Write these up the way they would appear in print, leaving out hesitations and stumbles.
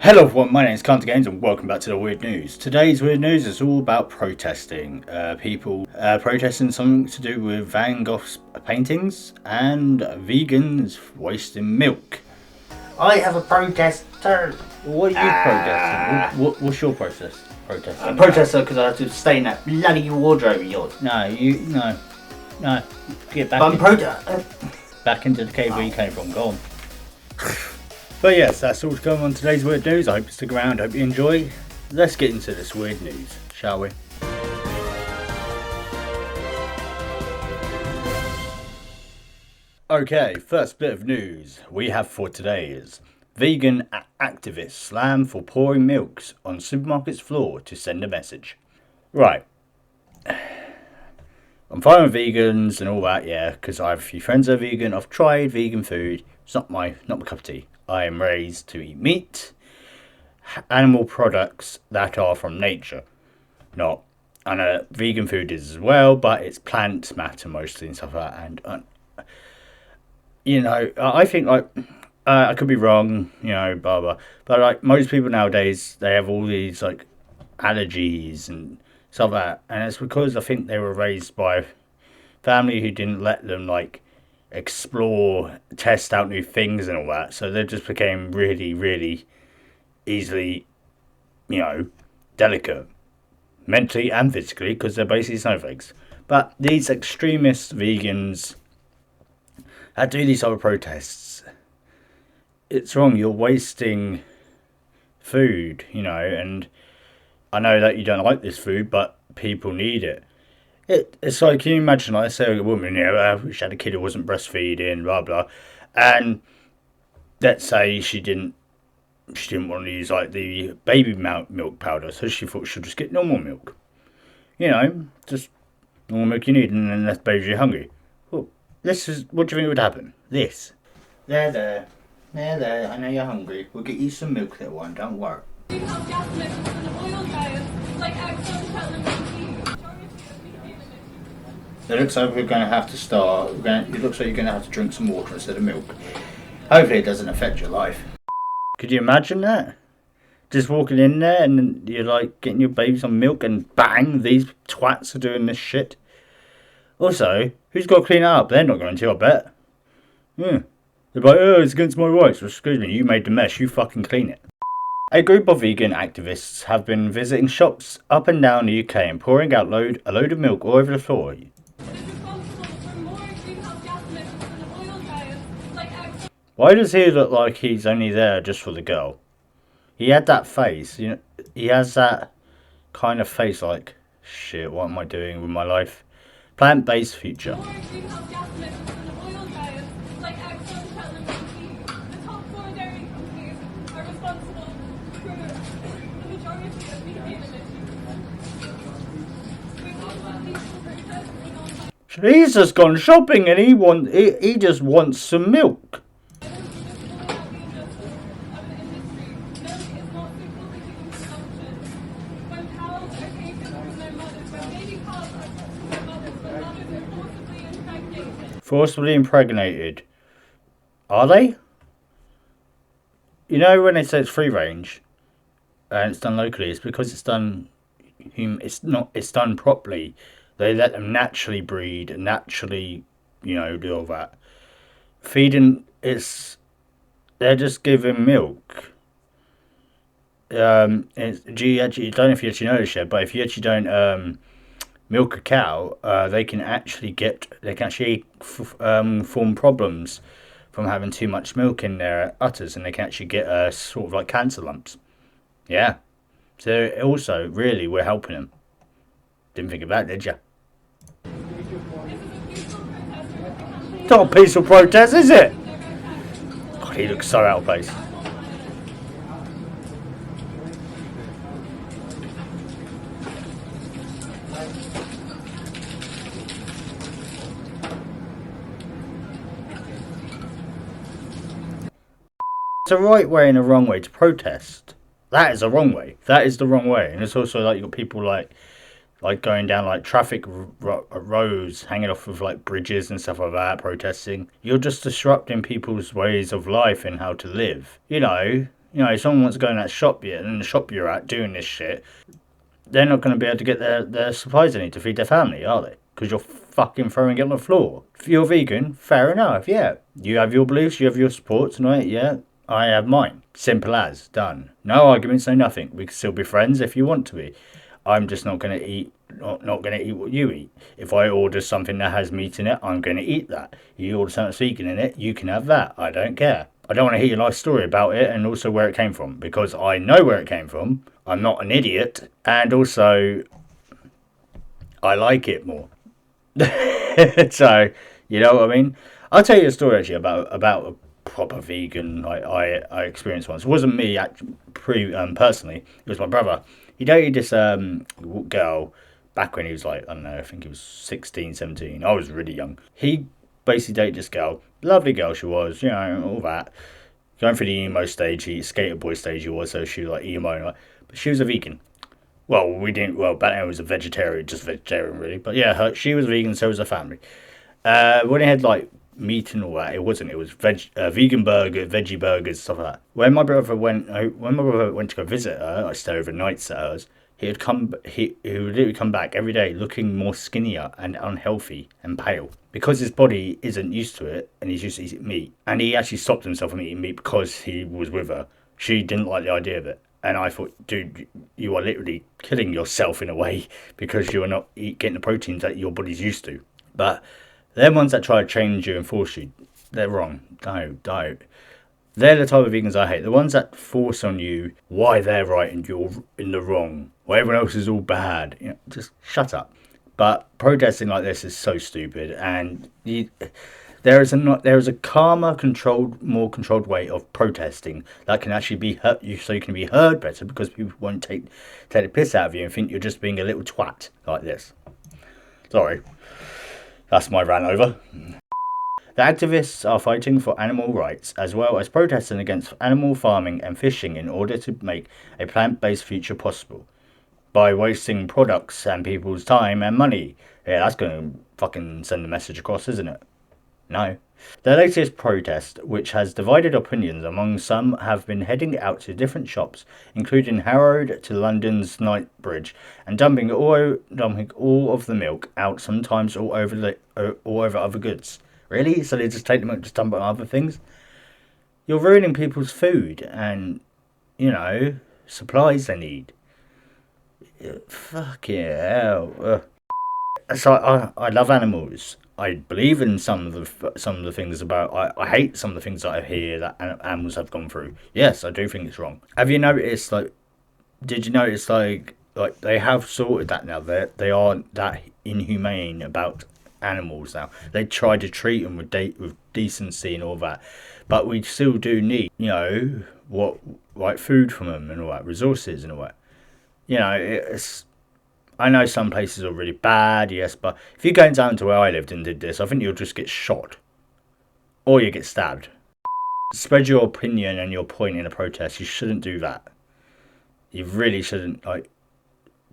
Hello everyone, my name is CantDoGames and welcome back to the Weird News. Today's Weird News is all about protesting. People protesting something to do with Van Gogh's paintings and vegans wasting milk. I have a protester. What are you protesting? What's your protesting? A protester because I have to stain that bloody wardrobe of yours. No. Get back. Back into the cave where you came from. Go on. But yes, that's all going on today's Weird News. I hope you stick around, hope you enjoy. Let's get into this Weird News, shall we? Okay, first bit of news we have for today is vegan activists slam for pouring milks on supermarket's floor to send a message. Right. I'm fine with vegans and all that, yeah, because I have a few friends that are vegan. I've tried vegan food. It's not my cup of tea. I am raised to eat meat, animal products that are from nature. Not, I know vegan food is as well, but it's plant matter mostly and stuff like that. And, I think, I could be wrong, blah, blah. But, most people nowadays, they have all these, allergies and stuff like that. And it's because I think they were raised by a family who didn't let them, explore, test out new things and all that. So they just became really, really easily, delicate. Mentally and physically, because they're basically snowflakes. But these extremist vegans that do these other protests, it's wrong. You're wasting food, and I know that you don't like this food, but people need it. It's like, can you imagine, let's say a woman, she had a kid who wasn't breastfeeding, blah, blah, and let's say she didn't want to use, the baby milk powder, so she thought she'd just get normal milk. Just normal milk you need, and then that baby's hungry. Well, what do you think would happen? This. There, I know you're hungry. We'll get you some milk, little one, don't worry. It looks like we're going to have to start. It looks like you're going to have to drink some water instead of milk. Hopefully it doesn't affect your life. Could you imagine that? Just walking in there and you're getting your baby some milk and bang, these twats are doing this shit. Also, who's got to clean it up? They're not going to, I bet. Yeah. They're like, oh, it's against my rights. Well, excuse me, you made the mess, you fucking clean it. A group of vegan activists have been visiting shops up and down the UK and pouring out a load of milk all over the floor. Why does he look like he's only there just for the girl? He had that face, he has that kind of face like, shit, what am I doing with my life? Plant-based future. He's just gone shopping and he just wants some milk. Forcibly impregnated. Are they? When they say it's free range and it's done locally, it's because it's done properly. They let them naturally breed and naturally, do all that. Feeding they're just giving milk. I don't know if you actually know this yet, but if you actually don't milk a cow, they can actually form problems from having too much milk in their udders, and they can actually get sort of cancer lumps. Yeah. So also, really, we're helping them. Didn't think of that, did you? It's not a peaceful protest, is it? God, he looks so out of place. It's a right way and a wrong way to protest. That is a wrong way. That is the wrong way. And it's also you've got people going down traffic roads, hanging off of bridges and stuff like that, protesting. You're just disrupting people's ways of life and how to live. You know, if someone wants to go in that shop yet, and the shop you're at doing this shit, they're not going to be able to get their supplies they need to feed their family, are they? Because you're fucking throwing it on the floor. If you're vegan, fair enough, yeah. You have your beliefs, you have your supports, right? Yeah. I have mine. Simple as. Done. No arguments, no nothing. We can still be friends if you want to be. I'm just not going to eat, not going to eat what you eat. If I order something that has meat in it, I'm going to eat that. You order something that's vegan in it, you can have that. I don't care. I don't want to hear your life story about it and also where it came from, because I know where it came from. I'm not an idiot, and also I like it more. So, you know what I mean? I'll tell you a story actually about a proper vegan I experienced once. It wasn't me personally. It was my brother. He dated this girl back when he was like, I don't know, I think he was 16, 17. I was really young. He basically dated this girl. Lovely girl she was, you know, all that. Going through the emo stage, skater boy stage he was, so she was like emo. But she was a vegan. Well, we didn't. Well, back then it was a vegetarian, just vegetarian really. But yeah, she was vegan, so was her family. When it had like meat and all that, it wasn't. It was vegan burger, veggie burgers, stuff like that. When my brother went to go visit her, I stayed overnight at hers. He would literally come back every day looking more skinnier and unhealthy and pale because his body isn't used to it and he's used to eating meat. And he actually stopped himself from eating meat because he was with her. She didn't like the idea of it. And I thought, dude, you are literally killing yourself in a way because you are not getting the proteins that your body's used to. But them ones that try to change you and force you, they're wrong. Don't. They're the type of vegans I hate. The ones that force on you why they're right and you're in the wrong. Why everyone else is all bad. You know, just shut up. But protesting like this is so stupid. And there is a calmer, more controlled way of protesting that can actually be heard, so you can be heard better because people won't take the piss out of you and think you're just being a little twat like this. Sorry, that's my rant over. The activists are fighting for animal rights as well as protesting against animal farming and fishing in order to make a plant-based future possible by wasting products and people's time and money. Yeah, that's going to fucking send a message across, isn't it? No. The latest protest, which has divided opinions among some, have been heading out to different shops, including Harrow to London's Knightsbridge, and dumping all of the milk out, sometimes all over other goods. Really? So they just take them and just dump it on other things? You're ruining people's food and, you know, supplies they need. Fucking hell. So I love animals. I believe in some of the things about. I hate some of the things that I hear that animals have gone through. Yes, I do think it's wrong. Have you noticed? Did you notice? They have sorted that now. They aren't that inhumane about animals now. They try to treat them with decency and all that, but we still do need, you know, food from them and all that, resources and all that. You know, it's. I know some places are really bad, yes, but if you're going down to where I lived and did this, I think you'll just get shot. Or you get stabbed. Spread your opinion and your point in a protest. You shouldn't do that. You really shouldn't,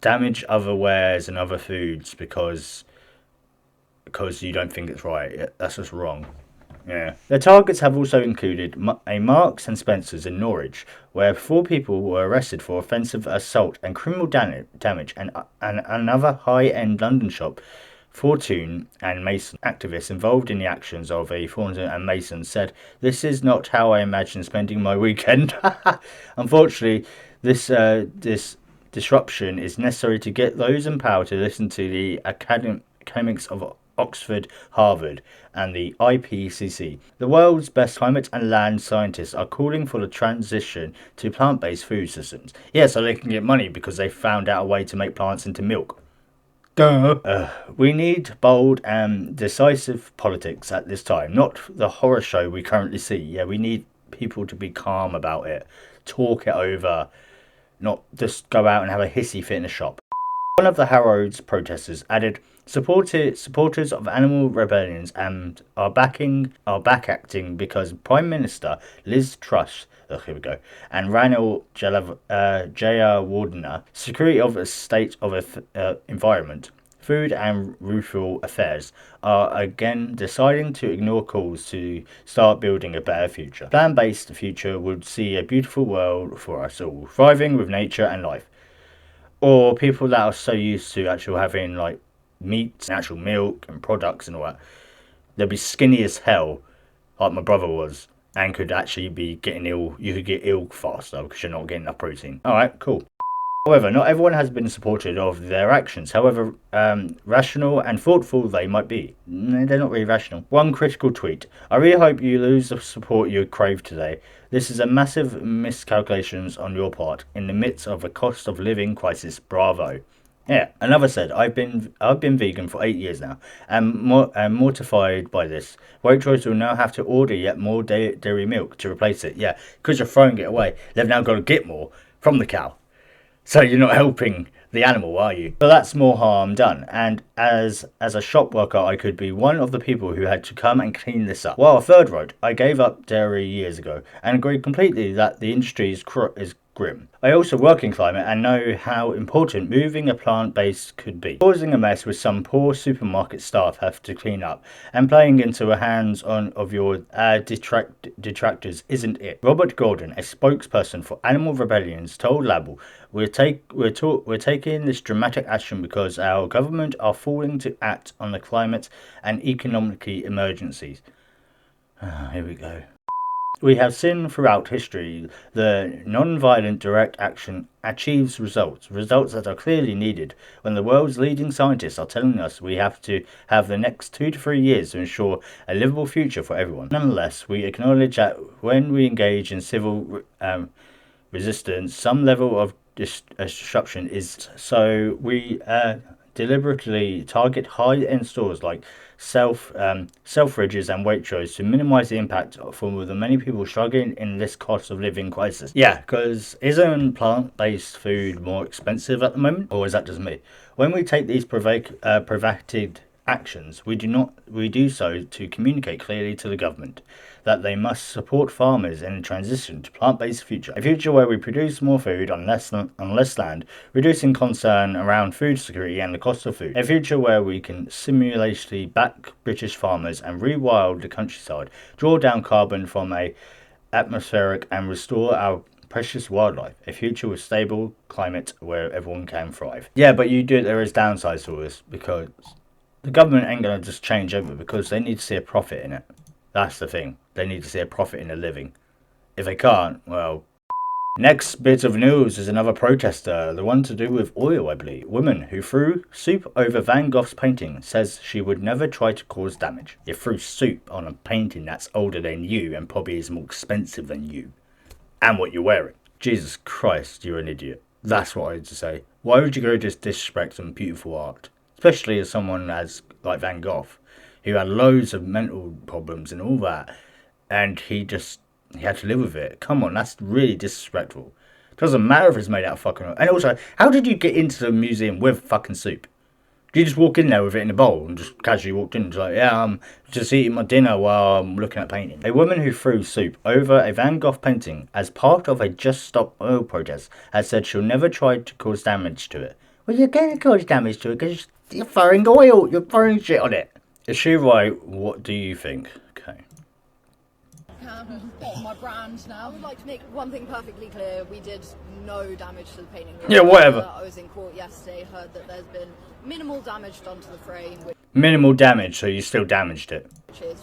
damage other wares and other foods because you don't think it's right. That's just wrong. Yeah. The targets have also included a Marks and Spencer's in Norwich, where 4 people were arrested for offensive assault and criminal damage, and another high-end London shop. Fortune and Mason activists involved in the actions of a Fortune and Mason said, "This is not how I imagine spending my weekend." Unfortunately, this disruption is necessary to get those in power to listen to the academics of Oxford, Harvard, and the IPCC. The world's best climate and land scientists are calling for the transition to plant-based food systems. Yeah, so they can get money because they found out a way to make plants into milk. Duh. We need bold and decisive politics at this time, not the horror show we currently see. Yeah, we need people to be calm about it, talk it over, not just go out and have a hissy fit in a shop. One of the Harrods protesters added, supporters of animal rebellions and are backacting because Prime Minister Liz Truss, and Ranil Jayawardena, Secretary of State of Environment, food and rural affairs are again deciding to ignore calls to start building a better future. Plant-based future would see a beautiful world for us all, thriving with nature and life. Or people that are so used to actually having like meat, natural milk and products and all that, they'll be skinny as hell, like my brother was, and could actually be getting ill. You could get ill faster because you're not getting enough protein. Alright, cool. However, not everyone has been supportive of their actions, however rational and thoughtful they might be. They're not really rational. One critical tweet. I really hope you lose the support you crave today. This is a massive miscalculations on your part in the midst of a cost of living crisis. Bravo. Yeah, another said, I've been vegan for 8 years now, and mortified by this. Waitrose will now have to order yet more dairy milk to replace it. Yeah, because you're throwing it away, they've now got to get more from the cow. So you're not helping the animal, are you? So that's more harm done. And as a shop worker, I could be one of the people who had to come and clean this up. Well, a third wrote, I gave up dairy years ago and agreed completely that the industry is grim. I also work in climate and know how important moving a plant-based could be. Causing a mess with some poor supermarket staff have to clean up, and playing into the hands of your detractors isn't it. Robert Gordon, a spokesperson for Animal Rebellions, told Label, we're taking this dramatic action because our government are failing to act on the climate and economic emergencies. Here we go. We have seen throughout history the non-violent direct action achieves results that are clearly needed when the world's leading scientists are telling us we have to have the next 2 to 3 years to ensure a livable future for everyone. Nonetheless, we acknowledge that when we engage in civil resistance, some level of disruption is so we deliberately target high-end stores like Selfridges and Waitrose to minimize the impact for the many people struggling in this cost of living crisis. Yeah, because isn't plant-based food more expensive at the moment, or is that just me? When we take these provocative actions, we do so to communicate clearly to the government that they must support farmers in a transition to plant-based future. A future where we produce more food on less land, reducing concern around food security and the cost of food. A future where we can simultaneously back British farmers and rewild the countryside, draw down carbon from a atmospheric and restore our precious wildlife. A future with stable climate where everyone can thrive. Yeah, but there is downsides to this because the government ain't going to just change over because they need to see a profit in it. That's the thing. They need to see a profit in a living. If they can't, well... Next bit of news is another protester, the one to do with oil, I believe. Woman who threw soup over Van Gogh's painting says she would never try to cause damage. You threw soup on a painting that's older than you and probably is more expensive than you. And what you're wearing. Jesus Christ, you're an idiot. That's what I had to say. Why would you go just disrespect some beautiful art? Especially as someone like Van Gogh, who had loads of mental problems and all that, and he had to live with it. Come on, that's really disrespectful. Doesn't matter if it's made out of fucking... And also, how did you get into the museum with fucking soup? Did you just walk in there with it in a bowl and just casually walked in and was like, yeah, I'm just eating my dinner while I'm looking at painting? A woman who threw soup over a Van Gogh painting as part of a Just Stop Oil protest has said she'll never try to cause damage to it. Well, you're going to cause damage to it because you're throwing oil, you're throwing shit on it. Is she right? What do you think? Okay. My brand now. I would like to make one thing perfectly clear. We did no damage to the painting. Yeah, whatever. I was in court yesterday, heard that there's been minimal damage done to the frame. Minimal damage, so you still damaged it. Which is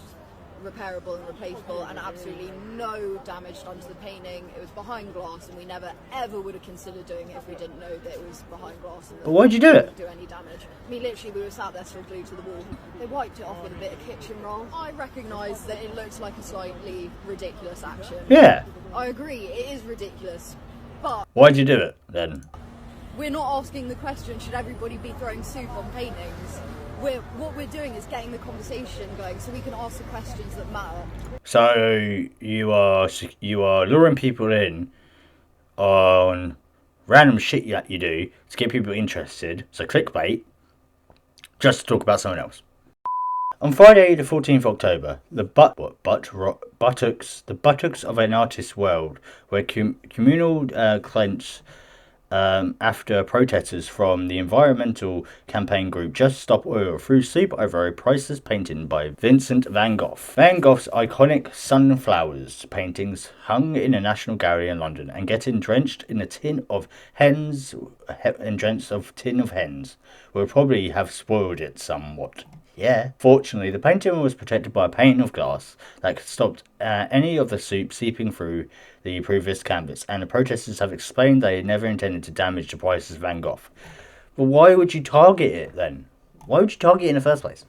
repairable and replaceable, and absolutely no damage done to the painting. It was behind glass, and we never ever would have considered doing it if we didn't know that it was behind glass. But why'd you do it? Do any damage. I mean, literally, we were sat there still glued to the wall. They wiped it off with a bit of kitchen roll. I recognise that it looks like a slightly ridiculous action. Yeah. I agree, it is ridiculous, but... Why'd you do it, then? We're not asking the question, should everybody be throwing soup on paintings? What we're doing is getting the conversation going so we can ask the questions that matter. So you are luring people in on random shit that you do to get people interested, so clickbait, just to talk about someone else. On Friday, the 14th of October, the buttocks of an artist's world, where communal cleanse after protesters from the environmental campaign group Just Stop Oil threw soup over a priceless painting by Vincent van Gogh. Van Gogh's iconic sunflowers paintings hung in a National Gallery in London, and getting drenched in a tin of hens will probably have spoiled it somewhat. Yeah. Fortunately, the painting was protected by a pane of glass that stopped any of the soup seeping through the previous canvas, and the protesters have explained they never intended to damage the priceless Van Gogh. But why would you target it then? Why would you target it in the first place?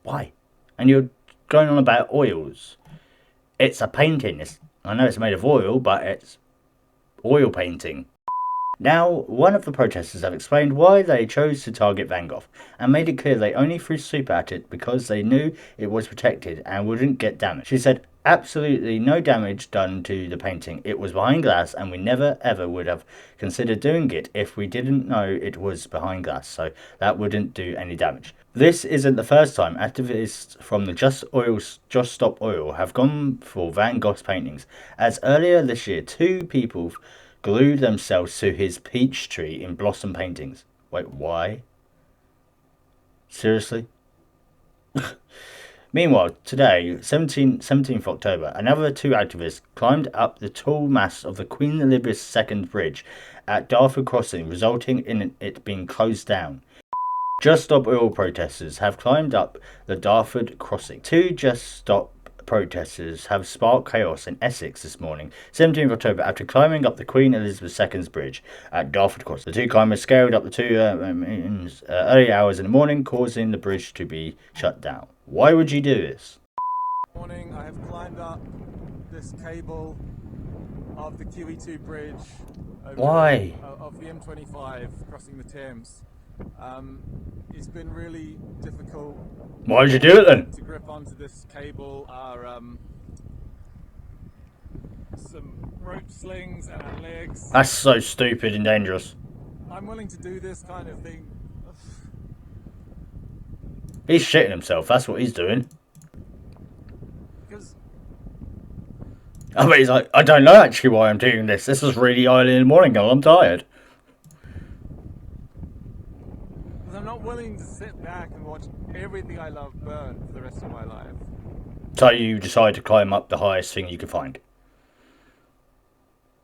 Why? And you're going on about oils. It's a painting. I know it's made of oil, but it's oil painting. Now, one of the protesters have explained why they chose to target Van Gogh, and made it clear they only threw soup at it because they knew it was protected and wouldn't get damaged. She said, absolutely no damage done to the painting. It was behind glass, and we never ever would have considered doing it if we didn't know it was behind glass, so that wouldn't do any damage. This isn't the first time activists from the Just Stop Oil have gone for Van Gogh's paintings, as earlier this year 2 people glued themselves to his peach tree in blossom paintings. Wait, why? Seriously? Meanwhile, today, 17th October, another 2 activists climbed up the tall mast of the Queen Elizabeth II Bridge at Dartford Crossing, resulting in it being closed down. Just Stop Oil protesters have climbed up the Dartford Crossing. 2 Just Stop protesters have sparked chaos in Essex this morning, 17th October, after climbing up the Queen Elizabeth II's bridge at Dartford Crossing. The 2 climbers scaled up the 2 early hours in the morning, causing the bridge to be shut down. Why would you do this? Morning, I have climbed up this cable of the QE2 bridge. Why? Of the M25 crossing the Thames. It's been really difficult. Why would you do it then? To grip onto this cable are some rope slings and our legs. That's so stupid and dangerous. I'm willing to do this kind of thing. He's shitting himself, that's what he's doing. Because I bet he's like, I don't know actually why I'm doing this. This is really early in the morning and I'm tired. I'm not willing to sit back and watch everything I love burn for the rest of my life. So you decide to climb up the highest thing you can find.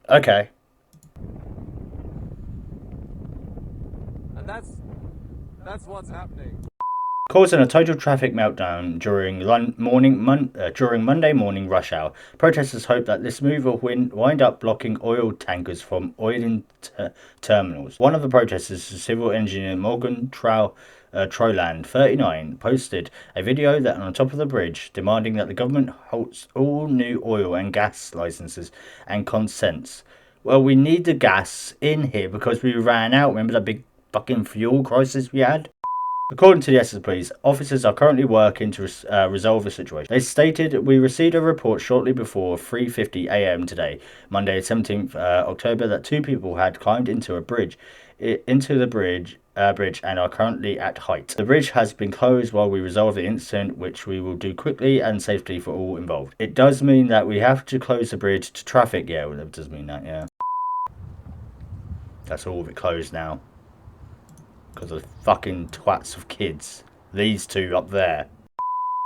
Okay. And that's what's happening. Causing a total traffic meltdown during Monday morning rush hour, protesters hope that this move will wind up blocking oil tankers from oiling terminals. One of the protesters, civil engineer Morgan Troland, 39, posted a video that on top of the bridge, demanding that the government halts all new oil and gas licenses and consents. Well, we need the gas in here because we ran out. Remember that big fucking fuel crisis we had? According to the Essex Police, officers are currently working to resolve the situation. They stated, we received a report shortly before 3:50 a.m. today, Monday 17th October, that 2 people had climbed into the bridge and are currently at height. The bridge has been closed while we resolve the incident, which we will do quickly and safely for all involved. It does mean that we have to close the bridge to traffic. Yeah, well, it does mean that, yeah. That's all of it closed now. Because of the fucking twats of kids. These 2 up there.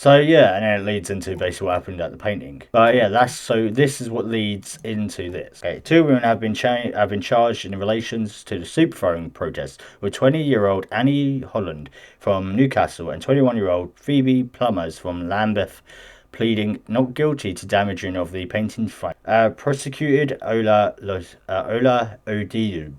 So yeah, and then it leads into basically what happened at the painting. But yeah, this is what leads into this. Okay, 2 women have been charged in relations to the soup throwing protest, with 20-year-old Annie Holland from Newcastle and 21-year-old Phoebe Plumbers from Lambeth pleading not guilty to damaging of the painting frame. Prosecuted Ola Odidu,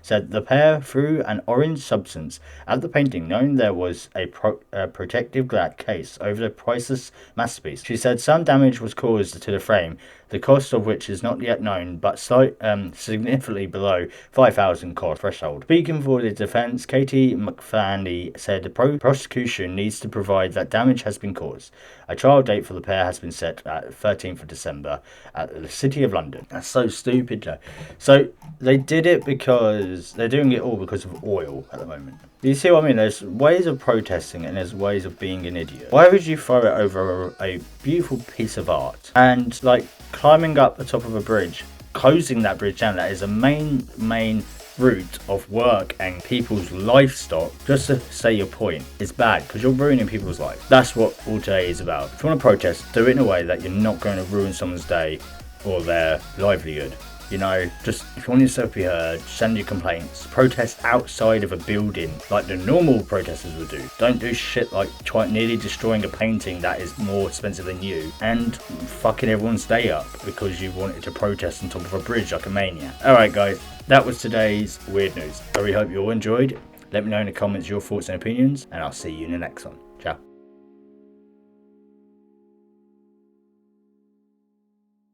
said the pair threw an orange substance at the painting, knowing there was a protective glass case over the priceless masterpiece. She said some damage was caused to the frame, the cost of which is not yet known, but significantly below £5,000 cost threshold. Speaking for the defence, Katie McFandy said the prosecution needs to provide that damage has been caused. A trial date for the pair has been set at 13th of December at the City of London. That's so stupid, though. So they did it because they're doing it all because of oil at the moment. You see what I mean? There's ways of protesting and there's ways of being an idiot. Why would you throw it over a beautiful piece of art? And like climbing up the top of a bridge closing that bridge down, that is a main route of work and people's livestock, just to say your point, is bad because you're ruining people's life. That's what all today is about. If you want to protest, do it in a way that you're not going to ruin someone's day or their livelihood. You know, just if you want yourself to be heard, send your complaints. Protest outside of a building like the normal protesters would do. Don't do shit like nearly destroying a painting that is more expensive than you and fucking everyone's day up because you wanted to protest on top of a bridge like a maniac. Alright guys, that was today's weird news. I really hope you all enjoyed. Let me know in the comments your thoughts and opinions, and I'll see you in the next one. Ciao.